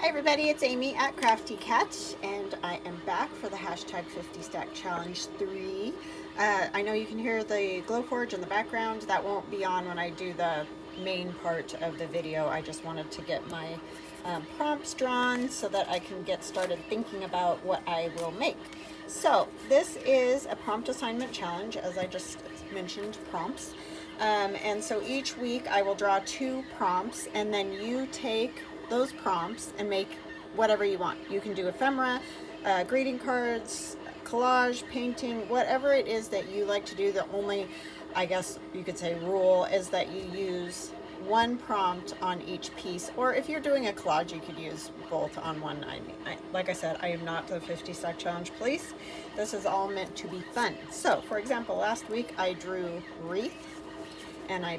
Hi everybody, it's Amy at Crafty Cat, and I am back for the hashtag 50 Stack Challenge 3. I know you can hear the Glowforge in the background. That won't be on when I do the main part of the video. I just wanted to get my prompts drawn so that I can get started thinking about what I will make. So this is a prompt assignment challenge, as I just mentioned, prompts. And so each week I will draw 2 prompts, and then you take those prompts and make whatever you want. You can do ephemera, greeting cards, collage, painting, whatever it is that you like to do. The only, I guess you could say, rule is that you use 1 prompt on each piece, or if you're doing a collage, you could use both on one. Like I said, I am not the 50 Stack Challenge police. This is all meant to be fun. So, for example, last week I drew wreath, and I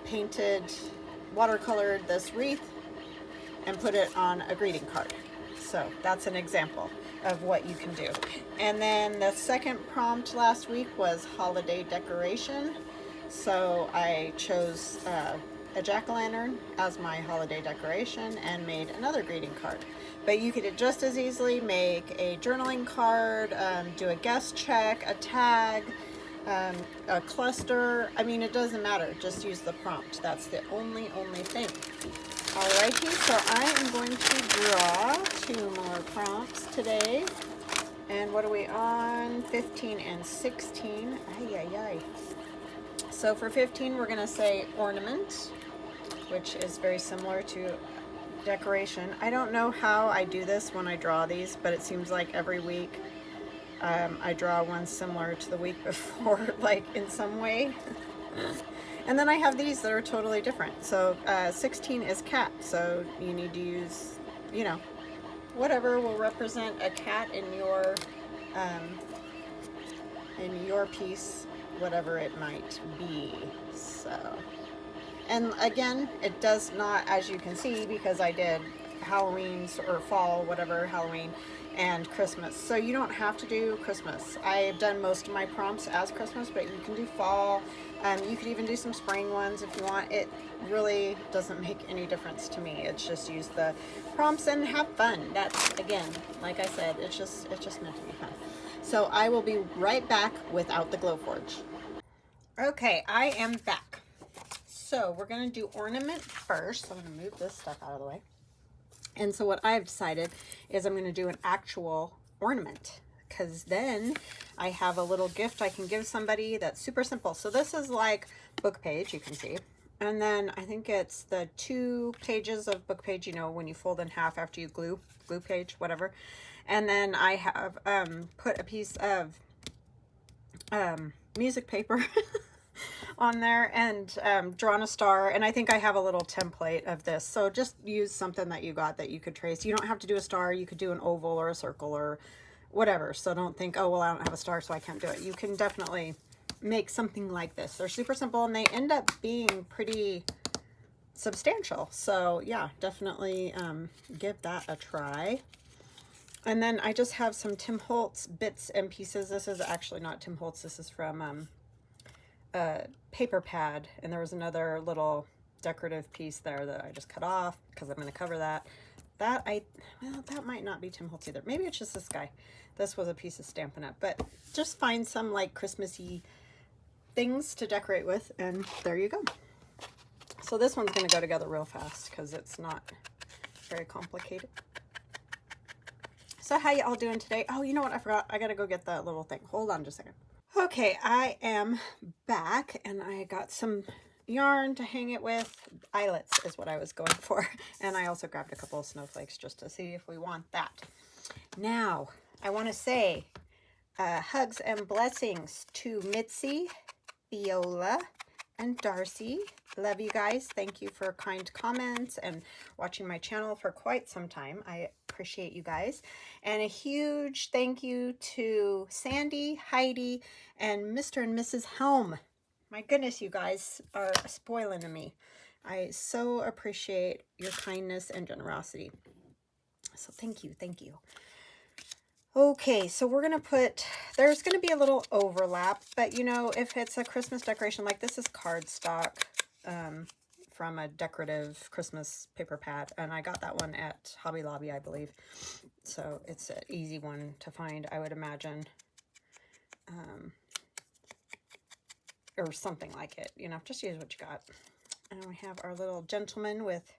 painted, watercolored this wreath, and put it on a greeting card. So that's an example of what you can do. And then the second prompt last week was holiday decoration. So I chose a jack-o'-lantern as my holiday decoration and made another greeting card. But you could just as easily make a journaling card, do a guest check, a tag, a cluster. I mean, it doesn't matter. Just use the prompt. That's the only thing. Alrighty, so I am going to draw 2 more prompts today. And what are we on? 15 and 16. Ay. So for 15, we're going to say ornament, which is very similar to decoration. I don't know how I do this when I draw these, but it seems like every week I draw one similar to the week before, like in some way. And then I have these that are totally different. So 16 is cat, so you need to use, you know, whatever will represent a cat in your piece, whatever it might be. So, and again, it does not, as you can see, because I did Halloween or fall, whatever, Halloween and Christmas. So you don't have to do Christmas. I've done most of my prompts as Christmas, but you can do fall. You could even do some spring ones if you want. It really doesn't make any difference to me. It's just use the prompts and have fun. That's, again, like I said, it's just meant to be fun. So I will be right back without the Glowforge. Okay, I am back. So we're going to do ornament first. So I'm going to move this stuff out of the way. And so what I've decided is I'm going to do an actual ornament, because then I have a little gift I can give somebody that's super simple. So this is like book page, you can see. And then I think it's the 2 pages of book page, you know, when you fold in half after you glue page, whatever. And then I have put a piece of music paper on there and drawn a star, and I think I have a little template of this, so just use something that you got that you could trace. You don't have to do a star, you could do an oval or a circle or whatever, so don't think, oh well, I don't have a star so I can't do it. You can definitely make something like this. They're super simple and they end up being pretty substantial, so yeah, definitely give that a try. And then I just have some Tim Holtz bits and pieces. This is actually not Tim Holtz, this is from paper pad, and there was another little decorative piece there that I just cut off because I'm going to cover that. Well, that might not be Tim Holtz either. Maybe it's just this guy. This was a piece of Stampin' Up, but just find some like Christmassy things to decorate with, and there you go. So this one's going to go together real fast because it's not very complicated. So how you all doing today? Oh, you know what? I forgot. I got to go get that little thing. Hold on just a second. Okay, I am back, and I got some yarn to hang it with. Eyelets is what I was going for. And I also grabbed a couple of snowflakes just to see if we want that. Now, I want to say hugs and blessings to Mitzi, Viola, and Darcy. Love you guys. Thank you for kind comments and watching my channel for quite some time. I appreciate you guys. And a huge thank you to Sandy, Heidi, and Mr. and Mrs. Helm. My goodness, you guys are spoiling me. I so appreciate your kindness and generosity. So thank you, thank you. Okay, so we're going to put, there's going to be a little overlap, but you know, if it's a Christmas decoration, like this is cardstock from a decorative Christmas paper pad, and I got that one at Hobby Lobby, I believe. So it's an easy one to find, I would imagine. Or something like it, you know, just use what you got. And we have our little gentleman with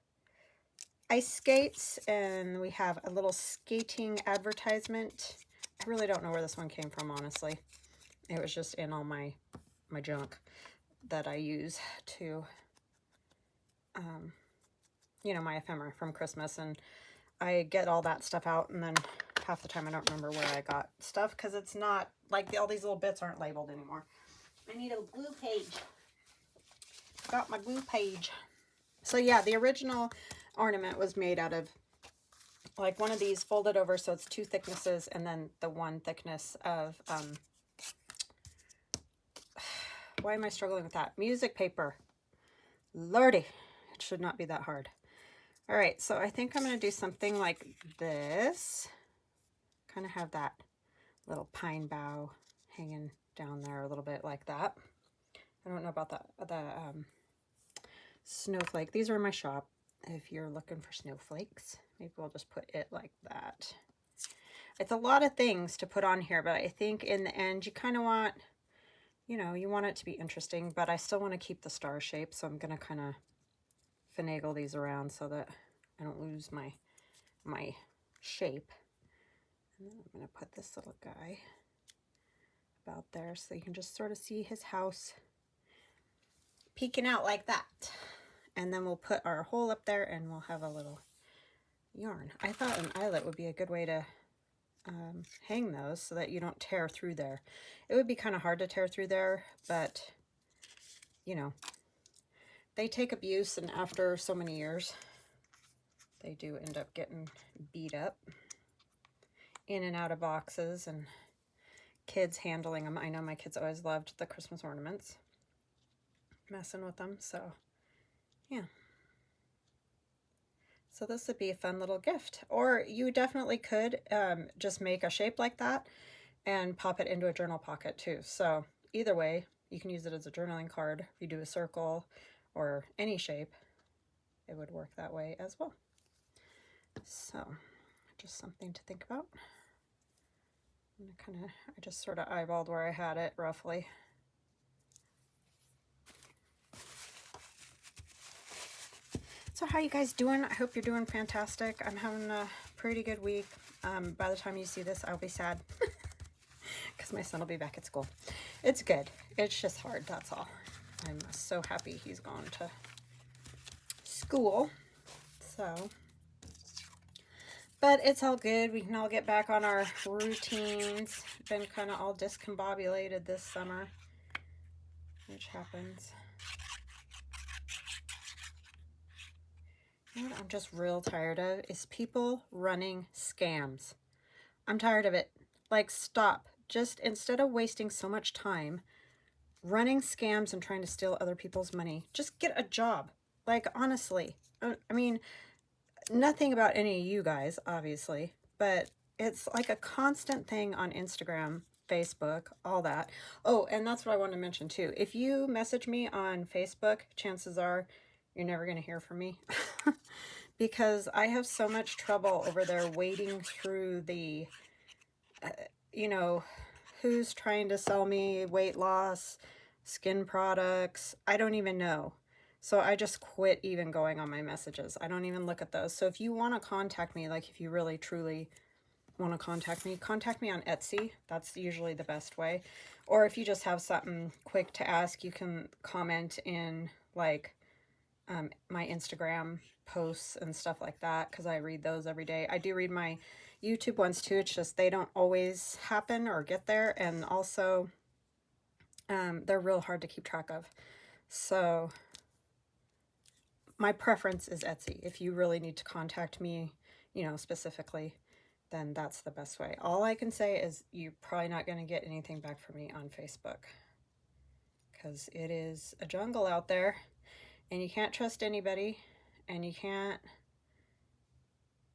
ice skates, and we have a little skating advertisement. I really don't know where this one came from, honestly. It was just in all my junk that I use to, you know, my ephemera from Christmas, and I get all that stuff out, and then half the time I don't remember where I got stuff, because it's not, like, all these little bits aren't labeled anymore. I need a glue page. Got my glue page. So yeah, the original ornament was made out of like one of these folded over, so it's 2 thicknesses, and then the 1 thickness of why am I struggling with that? Music paper. Lordy, it should not be that hard. All right, so I think I'm going to do something like this. Kind of have that little pine bough hanging down there a little bit like that. I don't know about the snowflake. These are in my shop. If you're looking for snowflakes, maybe we'll just put it like that. It's a lot of things to put on here, but I think in the end you kind of want, you know, you want it to be interesting, but I still want to keep the star shape, so I'm going to kind of finagle these around so that I don't lose my shape. And then I'm going to put this little guy about there so you can just sort of see his house peeking out like that. And then we'll put our hole up there, and we'll have a little yarn. I thought an eyelet would be a good way to hang those so that you don't tear through there. It would be kind of hard to tear through there, but you know, they take abuse, and after so many years they do end up getting beat up in and out of boxes, and kids handling them. I know my kids always loved the Christmas ornaments, messing with them, so yeah. So this would be a fun little gift. Or you definitely could just make a shape like that and pop it into a journal pocket too. So either way, you can use it as a journaling card. If you do a circle or any shape, it would work that way as well. So just something to think about. I just sort of eyeballed where I had it roughly. So how you guys doing? I hope you're doing fantastic. I'm having a pretty good week. By the time you see this, I'll be sad because my son will be back at school. It's good. It's just hard, that's all. I'm so happy he's gone to school. So, but it's all good. We can all get back on our routines. Been kind of all discombobulated this summer, which happens. You know what I'm just real tired of is people running scams. I'm tired of it. Like, stop. Just instead of wasting so much time running scams and trying to steal other people's money, just get a job. Like, honestly. I mean, nothing about any of you guys, obviously, but it's like a constant thing on Instagram, Facebook, all that. Oh, and that's what I wanted to mention too. If you message me on Facebook, chances are you're never going to hear from me because I have so much trouble over there wading through the, you know, who's trying to sell me weight loss, skin products. I don't even know. So I just quit even going on my messages. I don't even look at those. So if you want to contact me, like if you really truly want to contact me on Etsy. That's usually the best way. Or if you just have something quick to ask, you can comment in like my Instagram posts and stuff like that, because I read those every day. I do read my YouTube ones too. It's just they don't always happen or get there, and also they're real hard to keep track of. So my preference is Etsy. If you really need to contact me, you know, specifically, then that's the best way. All I can say is you're probably not going to get anything back from me on Facebook, because it is a jungle out there. And you can't trust anybody, and you can't,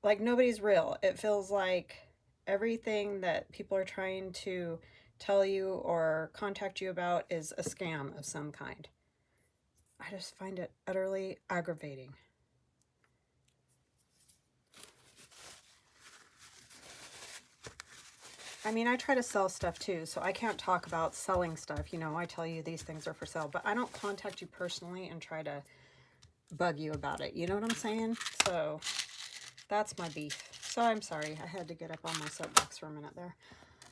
like, nobody's real. It feels like everything that people are trying to tell you or contact you about is a scam of some kind. I just find it utterly aggravating. I mean, I try to sell stuff too, so I can't talk about selling stuff. You know, I tell you these things are for sale, but I don't contact you personally and try to bug you about it. You know what I'm saying? So that's my beef. So I'm sorry. I had to get up on my soapbox for a minute there.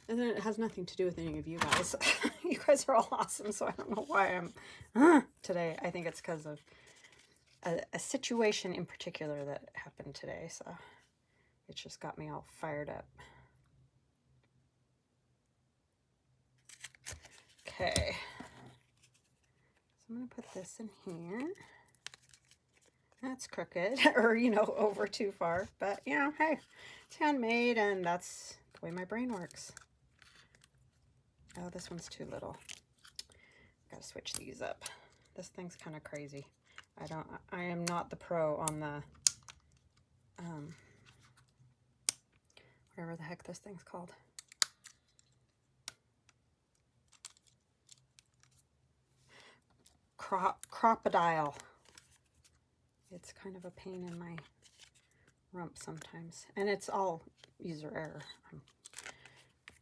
And then it has nothing to do with any of you guys. You guys are all awesome, so I don't know why I'm today. I think it's because of a situation in particular that happened today, so it just got me all fired up. Okay, so I'm going to put this in here. That's crooked, or, you know, over too far. But, you know, hey, it's handmade, and that's the way my brain works. Oh, this one's too little. Gotta switch these up. This thing's kind of crazy. I am not the pro on the, whatever the heck this thing's called. Crocodile. It's kind of a pain in my rump sometimes, and it's all user error.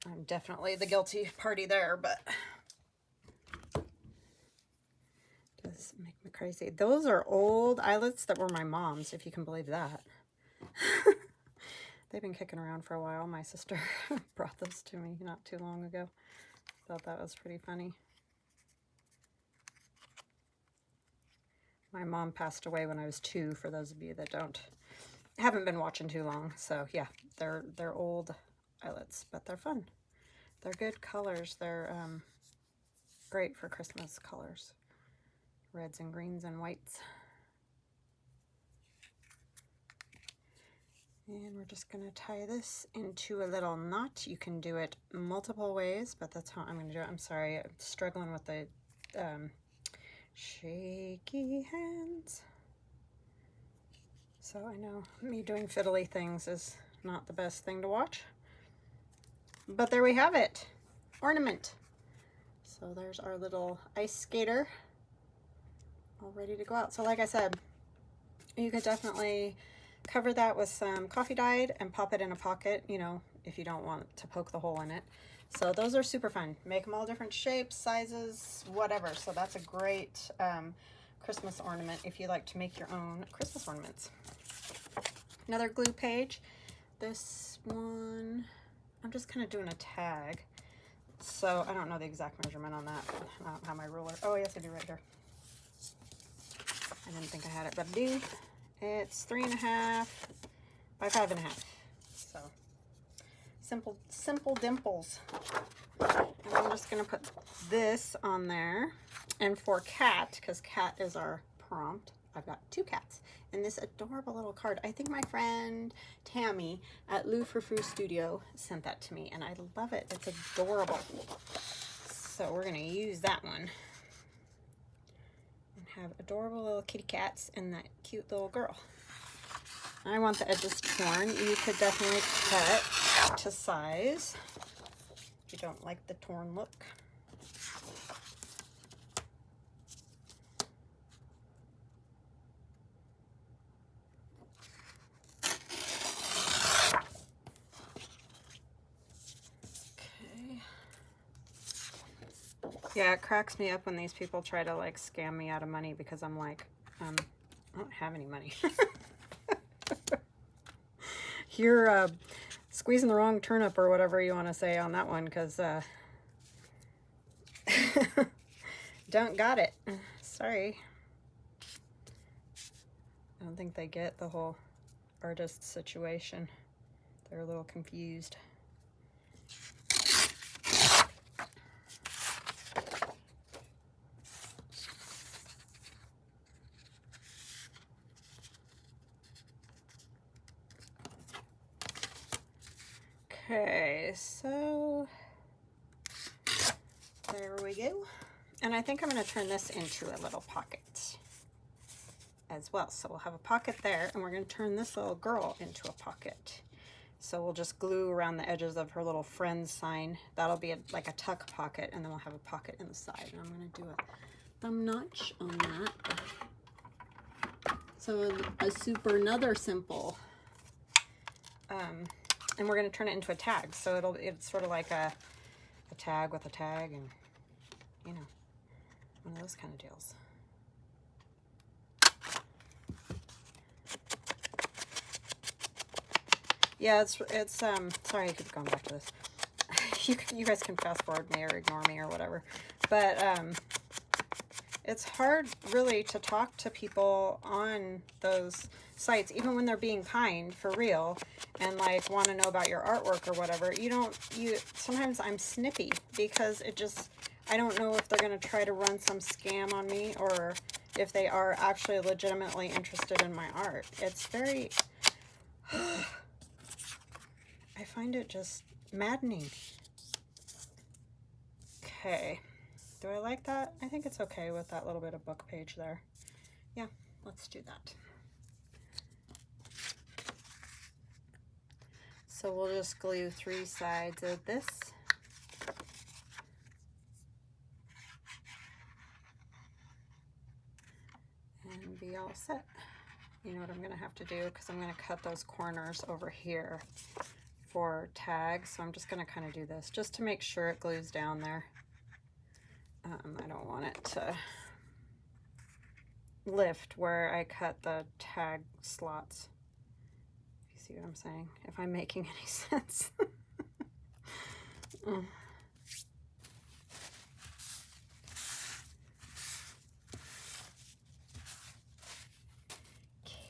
I'm definitely the guilty party there, but it does make me crazy. Those are old eyelets that were my mom's, if you can believe that. They've been kicking around for a while. My sister brought those to me not too long ago. Thought that was pretty funny. My mom passed away when I was 2, for those of you that haven't been watching too long. So yeah, they're old eyelets, but they're fun. They're good colors. They're great for Christmas colors. Reds and greens and whites. And we're just going to tie this into a little knot. You can do it multiple ways, but that's how I'm going to do it. I'm sorry, I'm struggling with the shaky hands. So I know me doing fiddly things is not the best thing to watch. But there we have it. Ornament. So there's our little ice skater all ready to go out. So like I said, you could definitely cover that with some coffee dyed and pop it in a pocket, you know, if you don't want to poke the hole in it. So those are super fun. Make them all different shapes, sizes, whatever. So that's a great Christmas ornament if you like to make your own Christmas ornaments. Another glue page. This one, I'm just kind of doing a tag. So I don't know the exact measurement on that. I don't have my ruler. Oh, yes, I do right here. I didn't think I had it, but I do. It's 3.5 by 5.5. So simple dimples. And I'm just gonna put this on there. And for cat, because cat is our prompt, I've got 2 cats and this adorable little card. I think my friend Tammy at Lou Frou Studio sent that to me, and I love it. It's adorable. So we're gonna use that one and have adorable little kitty cats and that cute little girl. I want the edges torn. You could definitely cut to size if you don't like the torn look. Yeah, it cracks me up when these people try to like scam me out of money, because I'm like, I don't have any money. You're squeezing the wrong turnip, or whatever you want to say on that one, because don't got it. Sorry. I don't think they get the whole artist situation. They're a little confused. Okay, so there we go. And I think I'm going to turn this into a little pocket as well. So we'll have a pocket there, and we're going to turn this little girl into a pocket. So we'll just glue around the edges of her little friend sign. That'll be like a tuck pocket, and then we'll have a pocket in the side. And I'm going to do thumb notch on that. So another simple, and we're going to turn it into a tag. So it's sort of like a tag with a tag, and you know, one of those kind of deals. Yeah, it's sorry I keep going back to this. You guys can fast forward me or ignore me or whatever, but it's hard really to talk to people on those sites, even when they're being kind for real and like want to know about your artwork or whatever. Sometimes I'm snippy because I don't know if they're going to try to run some scam on me or if they are actually legitimately interested in my art. It's very, I find it just maddening. Okay. Do I like that? I think it's okay with that little bit of book page there. Yeah, let's do that. So we'll just glue 3 sides of this. And be all set. You know what I'm going to have to do, because I'm going to cut those corners over here for tags. So I'm just going to kind of do this just to make sure it glues down there. I don't want it to lift where I cut the tag slots. You see what I'm saying? If I'm making any sense.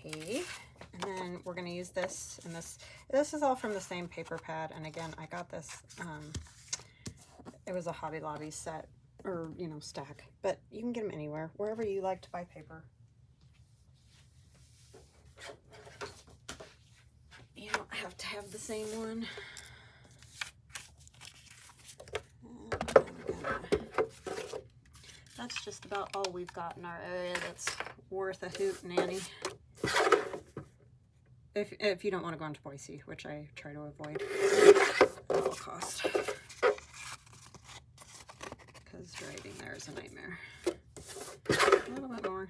Okay, and then we're going to use this, and this is all from the same paper pad. And again, I got this, it was a Hobby Lobby set, or you know, stack, but you can get them anywhere, wherever you like to buy paper. You don't have to have the same one. That's just about all we've got in our area that's worth a hoot nanny. If you don't want to go into Boise, which I try to avoid at all cost, because driving there is a nightmare. A little bit more.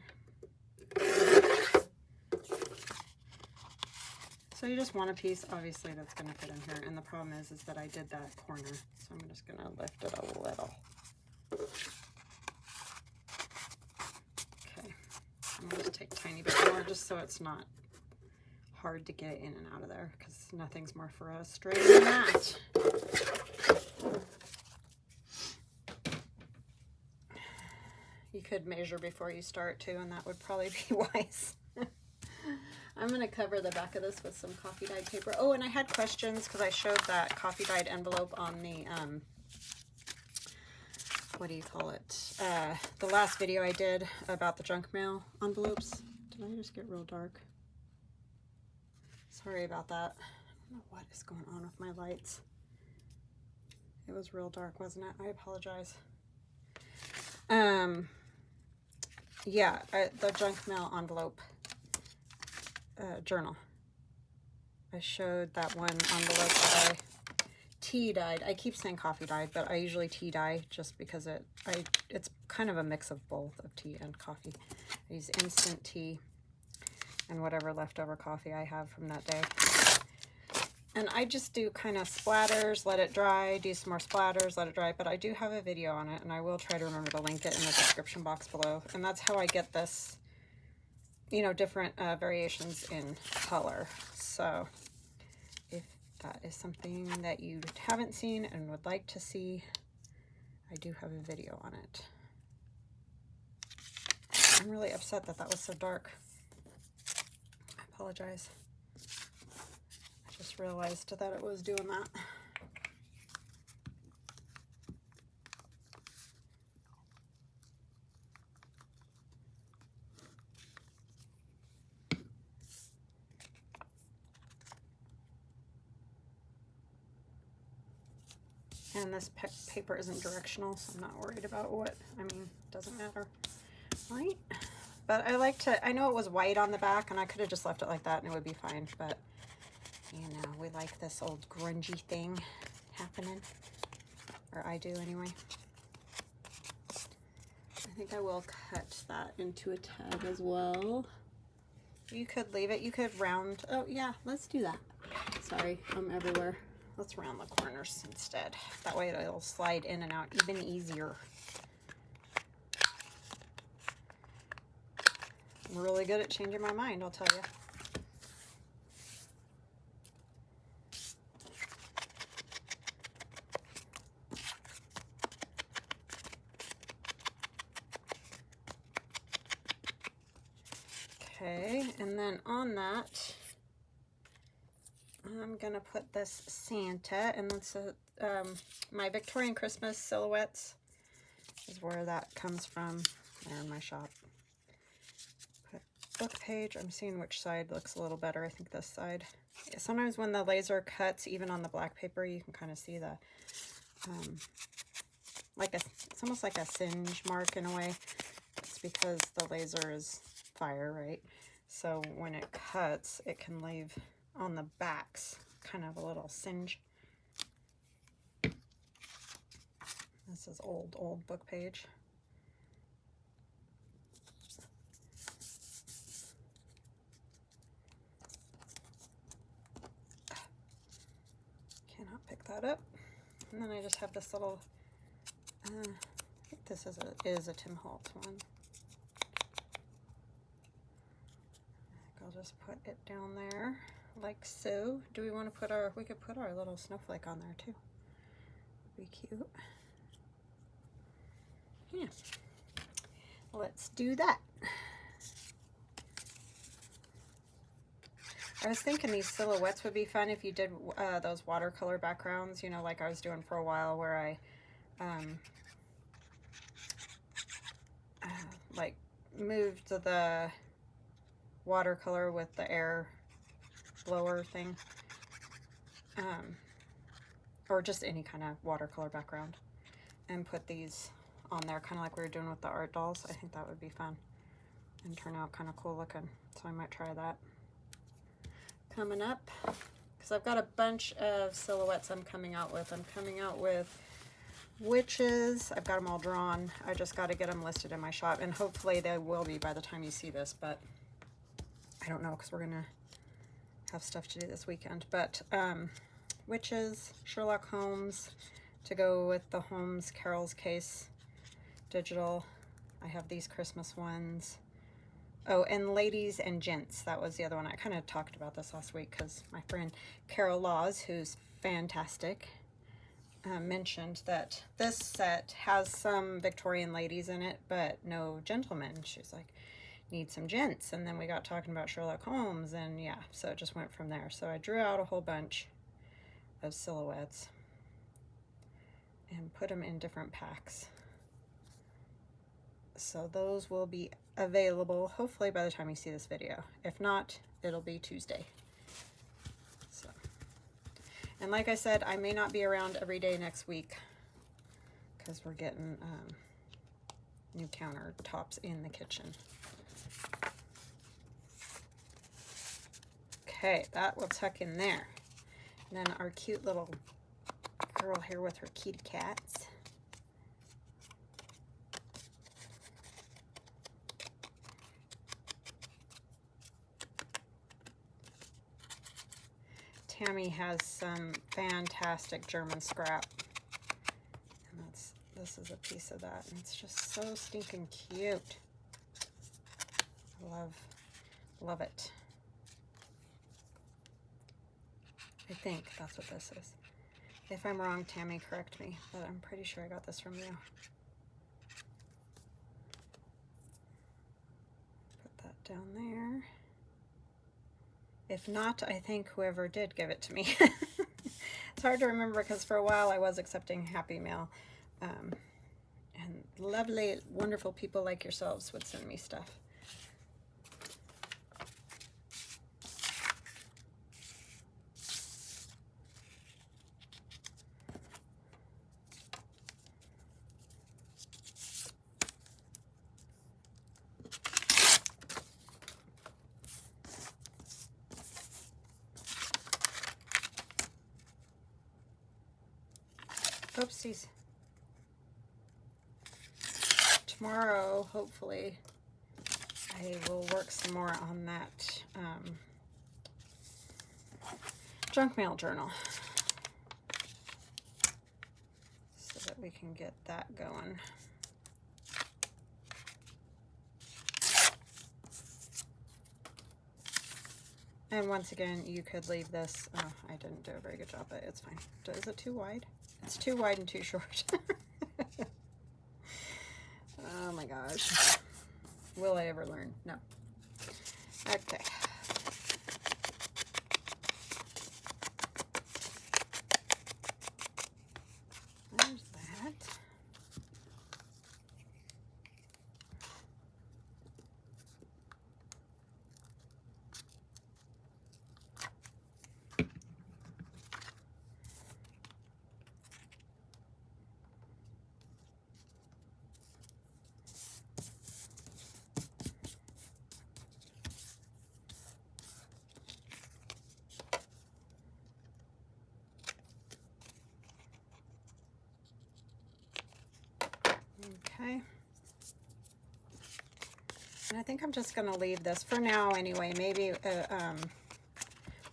So you just want a piece, obviously, that's going to fit in here. And the problem is that I did that corner, so I'm just going to lift it a little. Okay, I'm going to just take a tiny bit more, just so it's not hard to get in and out of there, because nothing's more frustrating than that. You could measure before you start too, and that would probably be wise. I'm going to cover the back of this with some coffee dyed paper. Oh, and I had questions because I showed that coffee dyed envelope on the, what do you call it? The last video I did about the junk mail envelopes. Did I just get real dark? Sorry about that. I don't know what is going on with my lights. It was real dark, wasn't it? I apologize. Yeah, the junk mail envelope journal. I showed that one envelope that I tea dyed. I keep saying coffee dyed, but I usually tea dye just because it's kind of a mix of both, of tea and coffee. I use instant tea and whatever leftover coffee I have from that day. And I just do kind of splatters, let it dry, do some more splatters, let it dry. But I do have a video on it, and I will try to remember to link it in the description box below. And that's how I get this, you know, different variations in color. So if that is something that you haven't seen and would like to see, I do have a video on it. I'm really upset that that was so dark. I apologize. I just realized that it was doing that. And this paper isn't directional, so I'm not worried about what, I mean, it doesn't matter, right? But I like to, I know it was white on the back, and I could have just left it like that and it would be fine, but, you know, we like this old grungy thing happening, or I do anyway. I think I will cut that into a tag as well. You could leave it, you could round, oh yeah, let's do that. Sorry, I'm everywhere. Let's round the corners instead. That way it'll slide in and out even easier. I'm really good at changing my mind, I'll tell you. Okay, and then on that, I'm gonna put this Santa, and that's my Victorian Christmas silhouettes is where that comes from. There in my shop. Put book page. I'm seeing which side looks a little better. I think this side. Yeah, sometimes when the laser cuts, even on the black paper, you can kind of see the it's almost like a singe mark in a way. It's because the laser is fire, right? So when it cuts, it can leave on the backs kind of a little singe. This is old book page. Cannot pick that up. And then I just have this little, I think this is a Tim Holtz one. I'll just put it down there like so. Do we want to put we could put our little snowflake on there too. Would be cute. Yeah. Let's do that. I was thinking these silhouettes would be fun if you did those watercolor backgrounds, you know, like I was doing for a while, where I like moved the watercolor with the air blower thing, or just any kind of watercolor background, and put these on there, kind of like we were doing with the art dolls. I think that would be fun and turn out kind of cool looking, so I might try that. Coming up, because I've got a bunch of silhouettes I'm coming out with. I'm coming out with witches. I've got them all drawn. I just got to get them listed in my shop, and hopefully they will be by the time you see this, but I don't know, because we're gonna have stuff to do this weekend. But witches, Sherlock Holmes, to go with the Holmes Carol's Case digital. I have these Christmas ones. Oh, and ladies and gents, that was the other one. I kind of talked about this last week because my friend Carol Laws, who's fantastic, mentioned that this set has some Victorian ladies in it, but no gentlemen. She's like, need some gents. And then we got talking about Sherlock Holmes, and yeah, so it just went from there. So I drew out a whole bunch of silhouettes and put them in different packs. So those will be available hopefully by the time you see this video. If not, it'll be Tuesday. So, and like I said, I may not be around every day next week because we're getting new countertops in the kitchen. Okay, that will tuck in there. And then our cute little girl here with her kitty cats. Tammy has some fantastic German scrap, and this is a piece of that, and it's just so stinking cute. Love it. I think that's what this is. If I'm wrong, Tammy, correct me, but I'm pretty sure I got this from you. Put that down there. If not, I think whoever did give it to me. It's hard to remember because for a while I was accepting Happy Mail. And lovely, wonderful people like yourselves would send me stuff. Oopsies. tomorrow, hopefully, I will work some more on that junk mail journal so that we can get that going. And once again, you could leave this. Oh, I didn't do a very good job, but it's fine. Is it too wide? It's too wide and too short. Oh my gosh. Will I ever learn? No. Okay. There's that. Okay. And I think I'm just going to leave this for now anyway. Maybe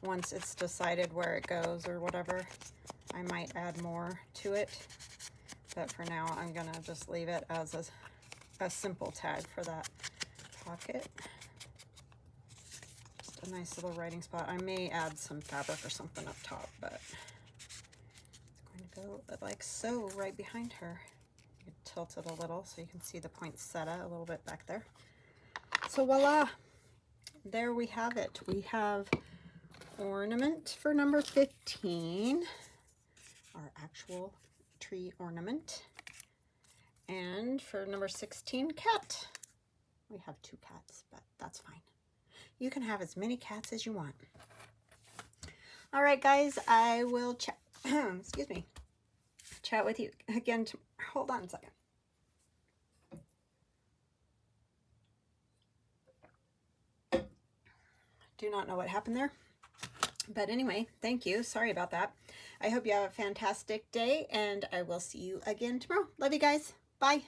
once it's decided where it goes or whatever, I might add more to it. But for now, I'm going to just leave it as a simple tag for that pocket. Just a nice little writing spot. I may add some fabric or something up top, but it's going to go like so right behind her. You tilt it a little so you can see the poinsettia a little bit back there. So voila, there we have it. We have ornament for number 15, our actual tree ornament. And for number 16, cat. We have 2 cats, but that's fine. You can have as many cats as you want. All right, guys, I will chat, excuse me, chat with you again tomorrow. Hold on a second. Do not know what happened there. But anyway, thank you. Sorry about that. I hope you have a fantastic day, and I will see you again tomorrow. Love you guys. Bye.